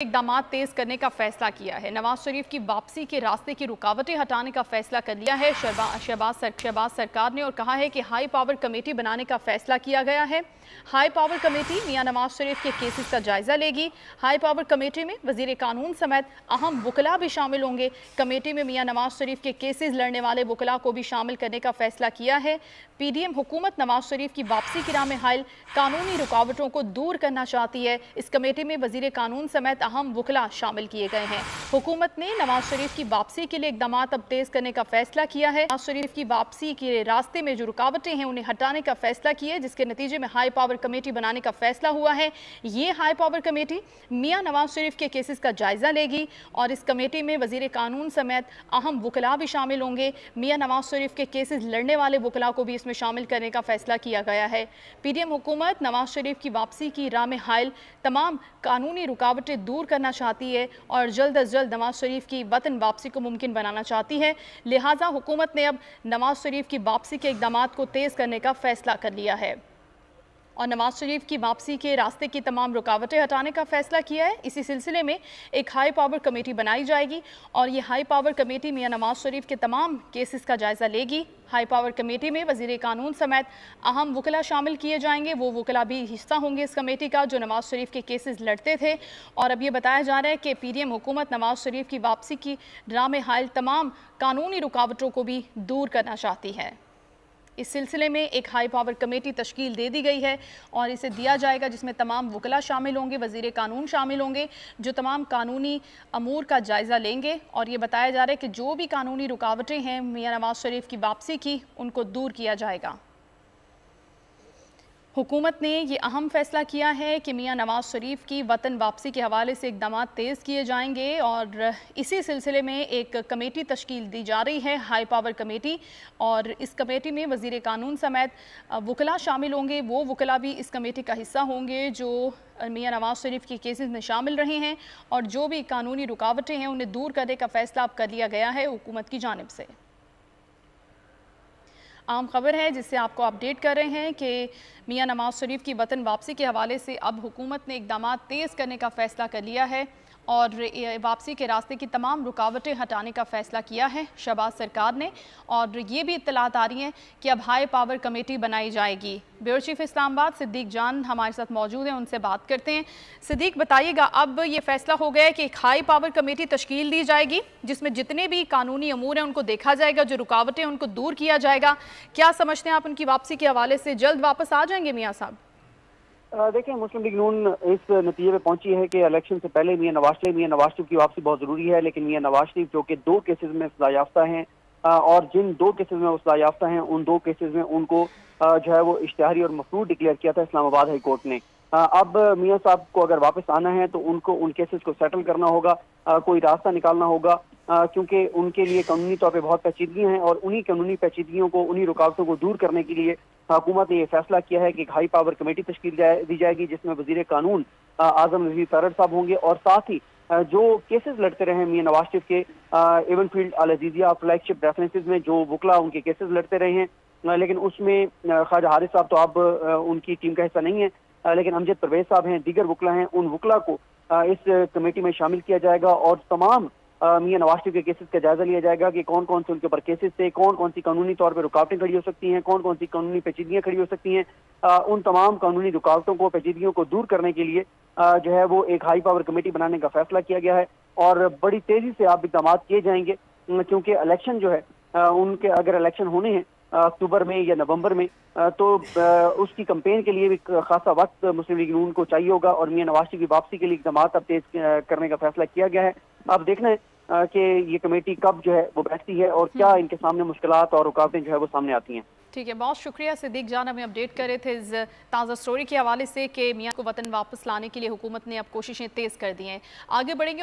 इकदामात तेज करने का फैसला किया है। नवाज शरीफ की वापसी के रास्ते की रुकावटें हटाने का फैसला कर लिया है शहबाज सरकार ने, और कहा है कि हाई पावर कमेटी बनाने का फैसला किया गया है। हाई पावर कमेटी मियां नवाज शरीफ के केसेस का जायजा लेगी। हाई पावर कमेटी में वजीर कानून समेत अहम वकला भी शामिल होंगे। कमेटी में मियां नवाज शरीफ के केसेस लड़ने वाले वकला को भी शामिल करने का फैसला किया है। पीडीएम हुकूमत नवाज शरीफ की वापसी की राह में हायल कानूनी रुकावटों को दूर करना चाहती है। इस कमेटी में वजीर कानून समेत अहम वकला शामिल किए गए हैं। हुकूमत ने नवाज शरीफ की वापसी के लिए इकदामात अब तेज करने का फैसला किया है। नवाज शरीफ की वापसी के रास्ते में जो रुकावटें हैं उन्हें हटाने का फैसला किया है, जिसके नतीजे में हाई पावर कमेटी बनाने का फैसला हुआ है। ये हाई पावर कमेटी मियां नवाज शरीफ के केसेस का जायजा लेगी और इस कमेटी में वजीर कानून समेत अहम वकला भी शामिल होंगे। मियां नवाज शरीफ के केसेस लड़ने वाले वकला को भी इसमें शामिल करने का फैसला किया गया है। पीडीएम हुकूमत नवाज शरीफ की वापसी की राह में हायल तमाम कानूनी रुकावटें दूर करना चाहती है और जल्द अज जल्द नवाज शरीफ की वतन वापसी को मुमकिन बनाना चाहती है। लिहाजा हुकूमत ने अब नवाज शरीफ की वापसी के इक़दामात को तेज़ करने का फैसला कर लिया है और नवाज शरीफ की वापसी के रास्ते की तमाम रुकावटें हटाने का फैसला किया है। इसी सिलसिले में एक हाई पावर कमेटी बनाई जाएगी और ये हाई पावर कमेटी मियां नवाज शरीफ के तमाम केसेस का जायजा लेगी। हाई पावर कमेटी में वजीर कानून समेत अहम वकला शामिल किए जाएंगे। वो वकला भी हिस्सा होंगे इस कमेटी का जो नवाज शरीफ के केसेस लड़ते थे। और अब ये बताया जा रहा है कि पीडीएम हुकूमत नवाज शरीफ की वापसी की राह में हायल तमाम कानूनी रुकावटों को भी दूर करना चाहती है। इस सिलसिले में एक हाई पावर कमेटी तश्कील दे दी गई है और इसे दिया जाएगा, जिसमें तमाम वकला शामिल होंगे, वजीर कानून शामिल होंगे, जो तमाम कानूनी अमूर का जायज़ा लेंगे। और ये बताया जा रहा है कि जो भी कानूनी रुकावटें हैं मियां नवाज शरीफ की वापसी की, उनको दूर किया जाएगा। हुकूमत ने ये अहम फैसला किया है कि मियां नवाज शरीफ की वतन वापसी के हवाले से इक़दामात तेज़ किए जाएंगे और इसी सिलसिले में एक कमेटी तश्कील दी जा रही है, हाई पावर कमेटी, और इस कमेटी में वज़ीर कानून समेत वकला शामिल होंगे। वो वकला भी इस कमेटी का हिस्सा होंगे जो मियां नवाज शरीफ के केसेस में शामिल रहे हैं और जो भी कानूनी रुकावटें हैं उन्हें दूर करने का फैसला अब कर लिया गया है हुकूमत की जानिब से। आम खबर है जिससे आपको अपडेट कर रहे हैं कि मियां नवाज शरीफ की वतन वापसी के हवाले से अब हुकूमत ने इक़दामात तेज़ करने का फ़ैसला कर लिया है और वापसी के रास्ते की तमाम रुकावटें हटाने का फ़ैसला किया है शहबाज सरकार ने। और ये भी इत्तलात आ रही हैं कि अब हाई पावर कमेटी बनाई जाएगी। ब्यूरो चीफ इस्लामाबाद सिद्दीक जान हमारे साथ मौजूद हैं, उनसे बात करते हैं। सिद्दीक, बताइएगा, अब ये फ़ैसला हो गया है कि एक हाई पावर कमेटी तश्कील दी जाएगी जिसमें जितने भी कानूनी अमूर हैं उनको देखा जाएगा, जो रुकावटें हैं उनको दूर किया जाएगा। क्या समझते हैं आप उनकी वापसी के हवाले से? जल्द वापस आ जाएंगे मियाँ साहब? देखिए, मुस्लिम लीग नून इस नतीजे पे पहुंची है कि इलेक्शन से पहले मियां नवाज शरीफ की वापसी बहुत जरूरी है, लेकिन मियां नवाज शरीफ जो कि 2 केसेस में सजायाफ्ता हैं और जिन 2 केसेस में वो सजायाफ्ता हैं उन 2 केसेस में उनको जो है वो इश्तिहारी और मफरूद डिक्लेयर किया था इस्लामाबाद हाई कोर्ट ने। अब मियां साहब को अगर वापस आना है तो उनको उन केसेस को सेटल करना होगा, कोई रास्ता निकालना होगा, क्योंकि उनके लिए कानूनी तौर पे बहुत पेचीदगियां हैं और उन्हीं कानूनी पेचीदगियों को, उन्हीं रुकावटों को दूर करने के लिए हुकूमत ने यह फैसला किया है कि हाई पावर कमेटी तश्कील दी जाएगी जिसमें वजीर कानून आजम नज़ीर तारड़ साहब होंगे और साथ ही जो केसेस लड़ते रहे मियां नवाज शरीफ के एवन फील्ड अल अजीजिया फ्लैगशिप रेफरेंसेज में जो वकला उनके केसेस लड़ते रहे हैं, लेकिन उसमें ख्वाजा हारिस साहब तो अब उनकी टीम का हिस्सा नहीं है, लेकिन अमजद परवेज साहब हैं, दीगर वकला हैं, उन वकला को इस कमेटी में शामिल किया जाएगा और तमाम मियां नवाज शरीफ के केसेस का जायजा लिया जाएगा कि कौन कौन से उनके ऊपर केसेस थे, कौन कौन सी कानूनी तौर पर रुकावटें खड़ी हो सकती हैं, कौन कौन सी कानूनी पेचीदगियां खड़ी हो सकती हैं। उन तमाम कानूनी रुकावटों को, पेचीदगियों को दूर करने के लिए जो है वो एक हाई पावर कमेटी बनाने का फैसला किया गया है और बड़ी तेजी से अब इक़दामात किए जाएंगे, क्योंकि इलेक्शन जो है उनके अगर इलेक्शन होने हैं अक्टूबर में या नवंबर में तो उसकी कैंपेन के लिए भी खासा वक्त मुस्लिम लीग नून को चाहिए होगा और मियां नवाज शरीफ की वापसी के लिए इक़दामात अब तेज करने का फैसला किया गया है। अब देखना है कि ये कमेटी कब जो है वो बैठती है और क्या इनके सामने मुश्किलात और रुकावटें जो है वो सामने आती हैं। ठीक है, बहुत शुक्रिया सिद्दीक जान, हमें अपडेट कर रहे थे इस ताज़ा स्टोरी के हवाले से कि मियां को वतन वापस लाने के लिए हुकूमत ने अब कोशिशें तेज़ कर दी हैं। आगे बढ़ेंगे।